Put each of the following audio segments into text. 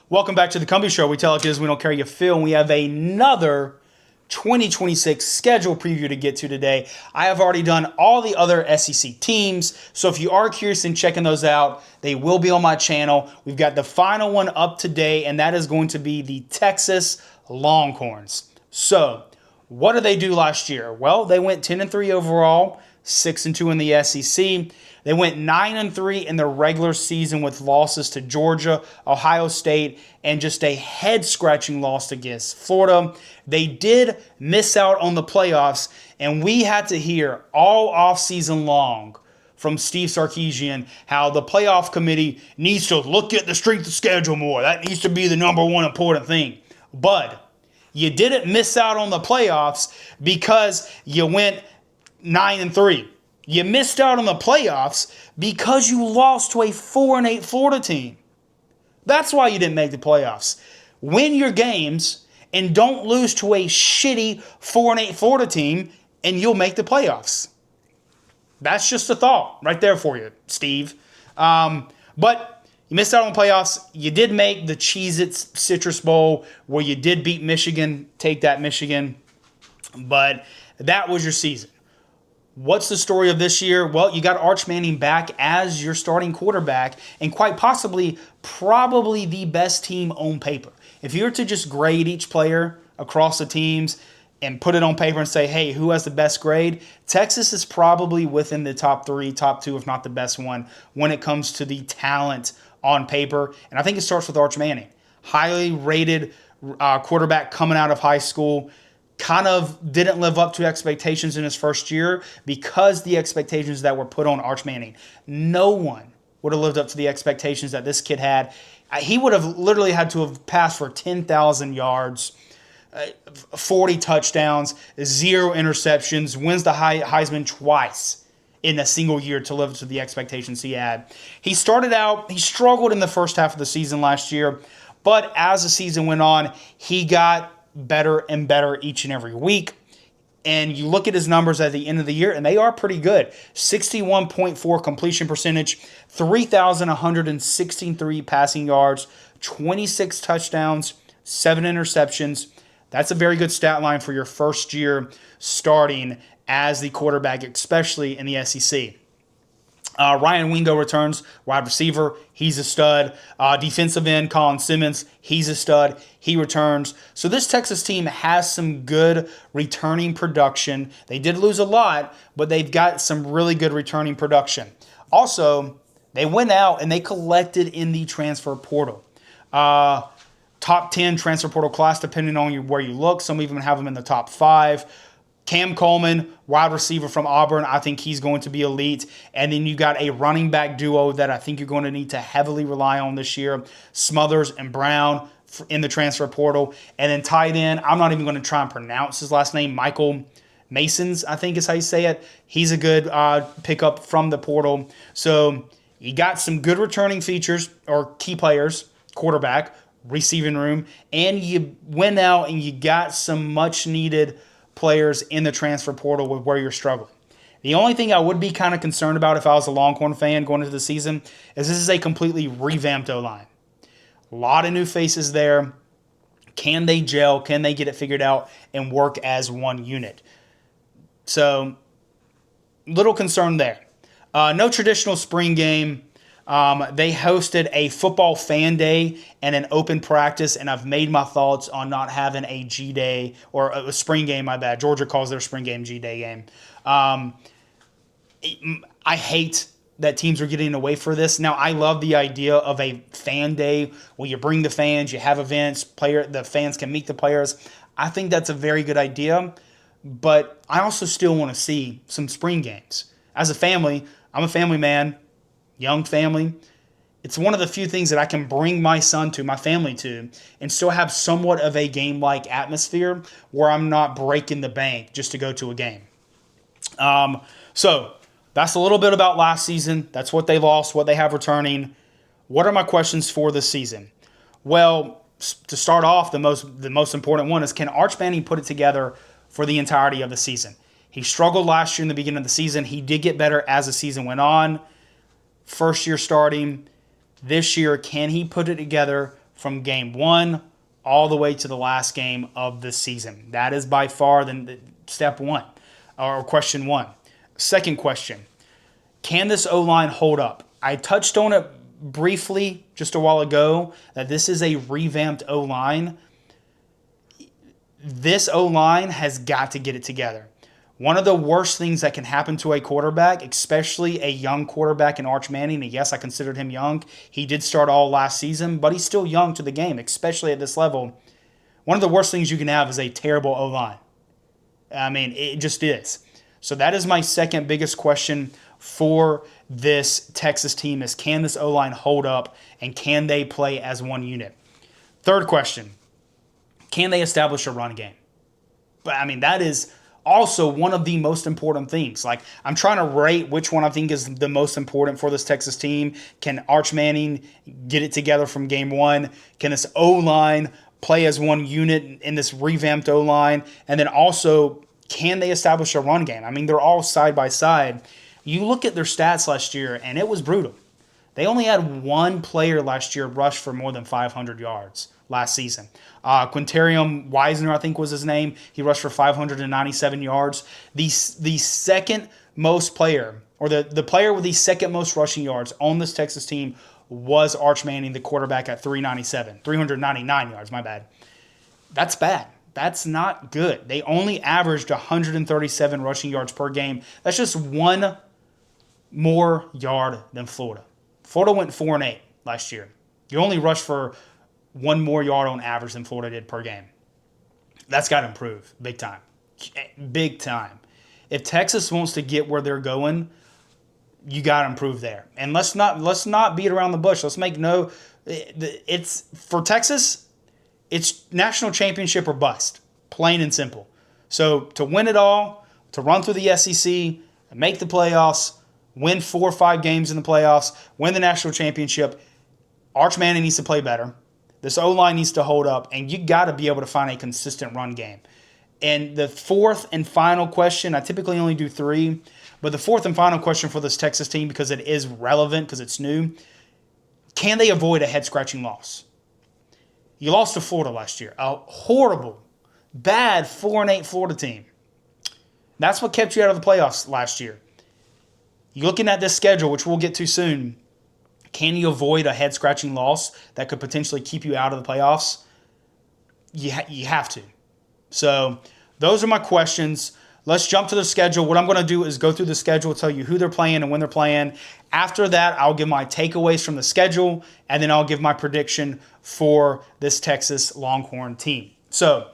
Welcome back to the Cumbie Show. We tell it is, we don't care you feel, and we have another 2026 schedule preview to get to today. I have already done all the other SEC teams, so if you are curious in checking those out, they will be on my channel. We've got the final one up today, and that is going to be the Texas Longhorns. So, what did they do last year? Well, they went 10-3 overall, 6-2 in the SEC. They went 9-3 in the regular season with losses to Georgia, Ohio State, and just a head-scratching loss against Florida. They did miss out on the playoffs, and we had to hear all offseason long from Steve Sarkisian how the playoff committee needs to look at the strength of schedule more. That needs to be the number one important thing. But you didn't miss out on the playoffs because you went 9-3. You missed out on the playoffs because you lost to a 4-8 Florida team. That's why you didn't make the playoffs. Win your games and don't lose to a shitty 4-8 Florida team, and you'll make the playoffs. That's just a thought right there for you, Steve. But you missed out on the playoffs. You did make the Cheez-Its Citrus Bowl where you did beat Michigan. Take that, Michigan. But that was your season. What's the story of this year? Well, you got Arch Manning back as your starting quarterback and quite possibly probably the best team on paper. If you were to just grade each player across the teams and put it on paper and say, hey, who has the best grade? Texas is probably within the top 3, top 2, if not the best one when it comes to the talent on paper. And I think it starts with Arch Manning. Highly rated quarterback coming out of high school. Kind of didn't live up to expectations in his first year because the expectations that were put on Arch Manning. No one would have lived up to the expectations that this kid had. He would have literally had to have passed for 10,000 yards, 40 touchdowns, 0 interceptions, wins the Heisman twice in a single year to live up to the expectations he had. He started out, he struggled in the first half of the season last year, but as the season went on, he got better and better each and every week. And you look at his numbers at the end of the year, and they are pretty good. 61.4 completion percentage, 3,163 passing yards, 26 touchdowns, 7 interceptions. That's a very good stat line for your first year starting as the quarterback, especially in the SEC. Ryan Wingo returns, wide receiver. He's a stud. Defensive end, Colin Simmons. He's a stud. He returns. So this Texas team has some good returning production. They did lose a lot, but they've got some really good returning production. Also, they went out and they collected in the transfer portal. Top 10 transfer portal class, depending on where you look. Some even have them in the top 5. Cam Coleman, wide receiver from Auburn, I think he's going to be elite. And then you got a running back duo that I think you're going to need to heavily rely on this year, Smothers and Brown in the transfer portal. And then tight end, I'm not even going to try and pronounce his last name, Michael Masons, I think is how you say it. He's a good pickup from the portal. So you got some good returning features or key players, quarterback, receiving room, and you went out and you got some much needed players in the transfer portal with where you're struggling. The only thing I would be kind of concerned about if I was a Longhorn fan going into the season is this is a completely revamped O-line. A lot of new faces there. Can they gel? Can they get it figured out and work as one unit? So, little concern there. No traditional spring game. They hosted a football fan day and an open practice, and I've made my thoughts on not having a G-Day or a spring game, my bad. Georgia calls their spring game G-Day game. I hate that teams are getting away for this. Now, I love the idea of a fan day where you bring the fans, you have events, the fans can meet the players. I think that's a very good idea, but I also still want to see some spring games. As a family, I'm a family man, young family. It's one of the few things that I can bring my son to, my family to, and still have somewhat of a game-like atmosphere where I'm not breaking the bank just to go to a game. So that's a little bit about last season. That's what they lost, what they have returning. What are my questions for this season? Well, to start off, the most important one is, can Arch Manning put it together for the entirety of the season? He struggled last year in the beginning of the season. He did get better as the season went on. First year starting. This year, can he put it together from game 1 all the way to the last game of the season. That is by far the step 1, or question 1. Second question, can this O-line hold up? I touched on it briefly just a while ago that this is a revamped O-line. This O-line has got to get it together. One of the worst things that can happen to a quarterback, especially a young quarterback in Arch Manning, and yes, I considered him young. He did start all last season, but he's still young to the game, especially at this level. One of the worst things you can have is a terrible O-line. I mean, it just is. So that is my second biggest question for this Texas team is, can this O-line hold up and can they play as one unit? Third question, can they establish a run game? But I mean, that is also one of the most important things. Like, I'm trying to rate which one I think is the most important for this Texas team. Can Arch Manning get it together from game 1? Can this O-line play as one unit in this revamped O-line? And then also, can they establish a run game? I mean, they're all side by side. You look at their stats last year, and it was brutal. They only had one player last year rush for more than 500 yards last season. Quintarium Wisner, I think was his name. He rushed for 597 yards. The second most player, or the player with the second most rushing yards on this Texas team was Arch Manning, the quarterback, at 399 yards, my bad. That's bad. That's not good. They only averaged 137 rushing yards per game. That's just one more yard than Florida. Florida went 4-8 last year. You only rushed for one more yard on average than Florida did per game. That's got to improve big time. Big time. If Texas wants to get where they're going, you got to improve there. And let's not beat around the bush. Let's make it's for Texas, it's national championship or bust, plain and simple. So to win it all, to run through the SEC, make the playoffs, win 4 or 5 games in the playoffs, win the national championship, Arch Manning needs to play better. This O-line needs to hold up, and you got to be able to find a consistent run game. And the fourth and final question, I typically only do 3, but the fourth and final question for this Texas team, because it is relevant, because it's new, can they avoid a head-scratching loss? You lost to Florida last year, a horrible, bad 4-8 Florida team. That's what kept you out of the playoffs last year. You're looking at this schedule, which we'll get to soon. Can you avoid a head-scratching loss that could potentially keep you out of the playoffs? You have to. So those are my questions. Let's jump to the schedule. What I'm going to do is go through the schedule, tell you who they're playing and when they're playing. After that, I'll give my takeaways from the schedule, and then I'll give my prediction for this Texas Longhorn team. So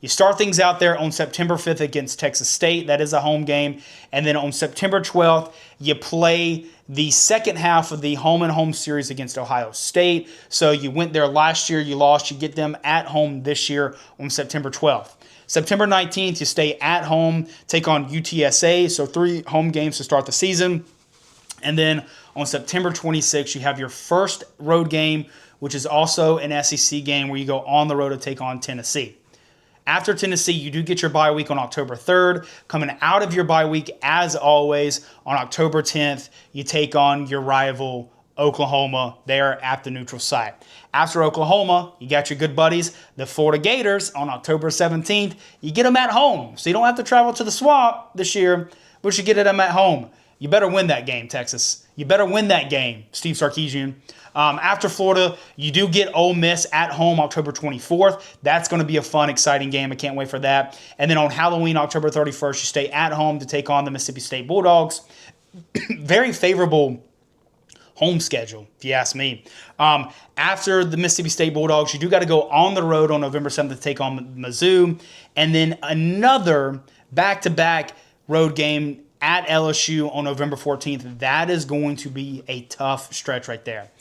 you start things out there on September 5th against Texas State. That is a home game. And then on September 12th, you play the second half of the home-and-home series against Ohio State. So you went there last year, you lost. You get them at home this year on September 12th. September 19th, you stay at home, take on UTSA. So 3 home games to start the season. And then on September 26th, you have your first road game, which is also an SEC game where you go on the road to take on Tennessee. After Tennessee, you do get your bye week on October 3rd. Coming out of your bye week, as always, on October 10th, you take on your rival, Oklahoma, there at the neutral site. After Oklahoma, you got your good buddies, the Florida Gators, on October 17th. You get them at home, so you don't have to travel to the swamp this year, but you get them at home. You better win that game, Texas. You better win that game, Steve Sarkisian. After Florida, you do get Ole Miss at home October 24th. That's going to be a fun, exciting game. I can't wait for that. And then on Halloween, October 31st, you stay at home to take on the Mississippi State Bulldogs. Very favorable home schedule, if you ask me. After the Mississippi State Bulldogs, you do got to go on the road on November 7th to take on Mizzou. And then another back-to-back road game at LSU on November 14th. That is going to be a tough stretch right there.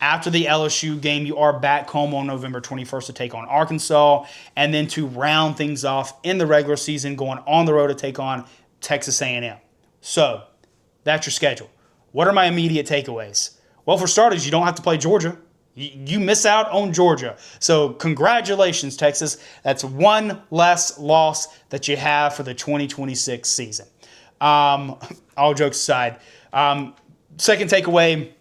After the LSU game, you are back home on November 21st to take on Arkansas, and then to round things off in the regular season, going on the road to take on Texas A&M. So that's your schedule. What are my immediate takeaways? Well, for starters, you don't have to play Georgia. You miss out on Georgia. So congratulations, Texas. That's one less loss that you have for the 2026 season. All jokes aside. Second takeaway,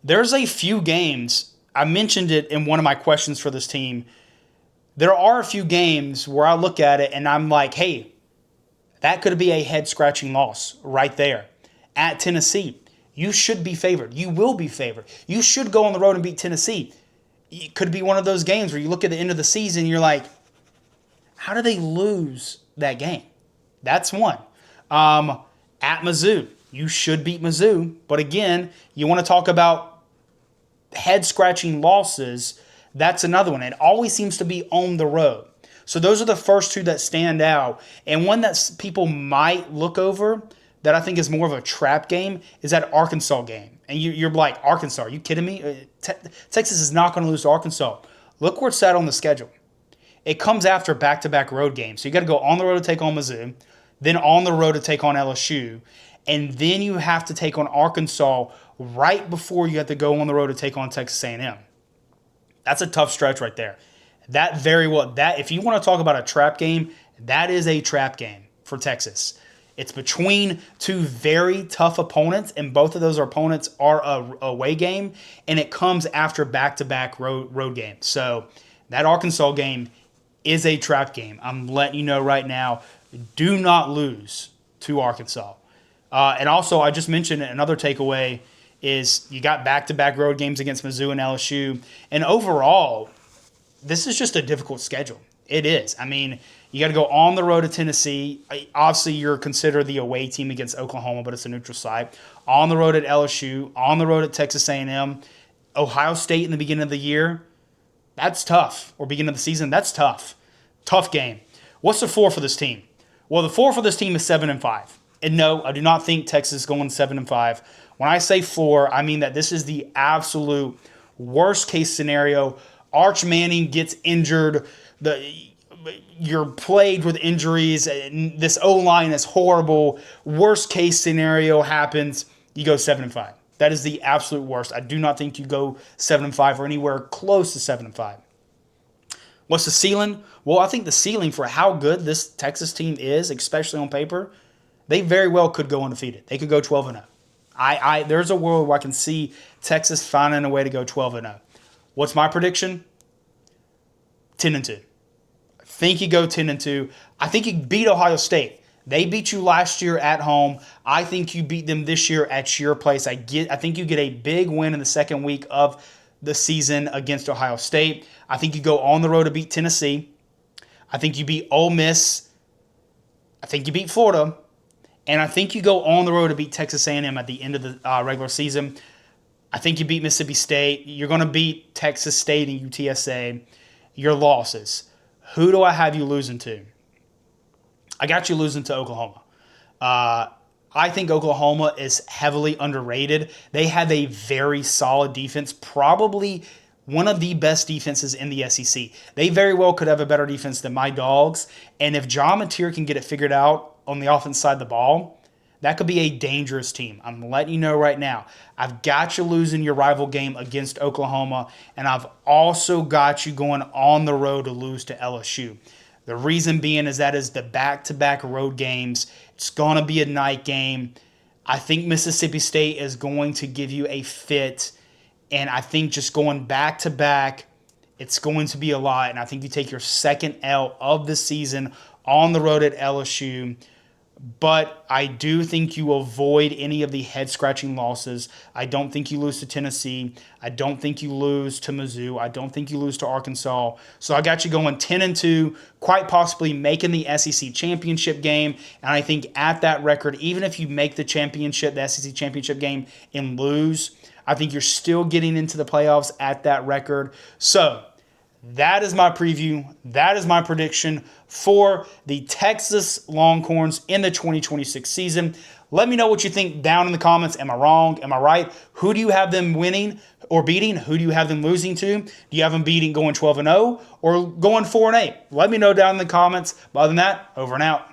there's a few games. I mentioned it in one of my questions for this team. There are a few games where I look at it and I'm like, hey, that could be a head-scratching loss right there. At Tennessee, you should be favored. You will be favored. You should go on the road and beat Tennessee. It could be one of those games where you look at the end of the season and you're like, how do they lose that game? That's one. At Mizzou, you should beat Mizzou. But again, you want to talk about head-scratching losses. That's another one. It always seems to be on the road. So those are the first two that stand out. And one that people might look over that I think is more of a trap game is that Arkansas game. And you're like, Arkansas, are you kidding me? Texas is not going to lose to Arkansas. Look where it's at on the schedule. It comes after back-to-back road games. So you got to go on the road to take on Mizzou, then on the road to take on LSU, and then you have to take on Arkansas right before you have to go on the road to take on Texas A&M. That's a tough stretch right there. If you want to talk about a trap game, that is a trap game for Texas. It's between two very tough opponents, and both of those opponents are a away game, and it comes after back-to-back road games. So that Arkansas game is a trap game. I'm letting you know right now, do not lose to Arkansas. And also, I just mentioned another takeaway is you got back-to-back road games against Mizzou and LSU. And overall, this is just a difficult schedule. It is. I mean, you got to go on the road to Tennessee. Obviously, you're considered the away team against Oklahoma, but it's a neutral site. On the road at LSU. On the road at Texas A&M. Ohio State in the beginning of the year. That's tough. Or beginning of the season, that's tough. Tough game. What's the floor for this team? Well, the floor for this team is 7-5. And no, I do not think Texas is going 7-5. When I say floor, I mean that this is the absolute worst case scenario. Arch Manning gets injured. You're plagued with injuries. This O-line is horrible. Worst case scenario happens. You go 7-5. That is the absolute worst. I do not think you go 7-5 or anywhere close to 7-5. What's the ceiling? Well, I think the ceiling for how good this Texas team is, especially on paper, they very well could go undefeated. They could go 12-0. There's a world where I can see Texas finding a way to go 12-0. What's my prediction? 10-2. I think you go 10-2. I think you beat Ohio State. They beat you last year at home. I think you beat them this year at your place. I think you get a big win in the second week of the season against Ohio State. I think you go on the road to beat Tennessee. I think you beat Ole Miss. I think you beat Florida. And I think you go on the road to beat Texas A&M at the end of the regular season. I think you beat Mississippi State. You're going to beat Texas State and UTSA. Your losses. Who do I have you losing to? I got you losing to Oklahoma. I think Oklahoma is heavily underrated. They have a very solid defense, probably one of the best defenses in the SEC. They very well could have a better defense than my Dogs. And if John Mateer can get it figured out on the offense side of the ball, that could be a dangerous team. I'm letting you know right now. I've got you losing your rival game against Oklahoma, and I've also got you going on the road to lose to LSU. The reason being is that is the back-to-back road games. It's going to be a night game. I think Mississippi State is going to give you a fit, and I think just going back-to-back, it's going to be a lot, and I think you take your second L of the season on the road at LSU. But I do think you avoid any of the head-scratching losses. I don't think you lose to Tennessee. I don't think you lose to Mizzou. I don't think you lose to Arkansas. So I got you going 10-2, quite possibly making the SEC championship game. And I think at that record, even if you make the SEC championship game and lose, I think you're still getting into the playoffs at that record. So that is my preview. That is my prediction for the Texas Longhorns in the 2026 season. Let me know what you think down in the comments. Am I wrong? Am I right? Who do you have them winning or beating? Who do you have them losing to? Do you have them beating going 12-0 or going 4-8? Let me know down in the comments. But other than that, over and out.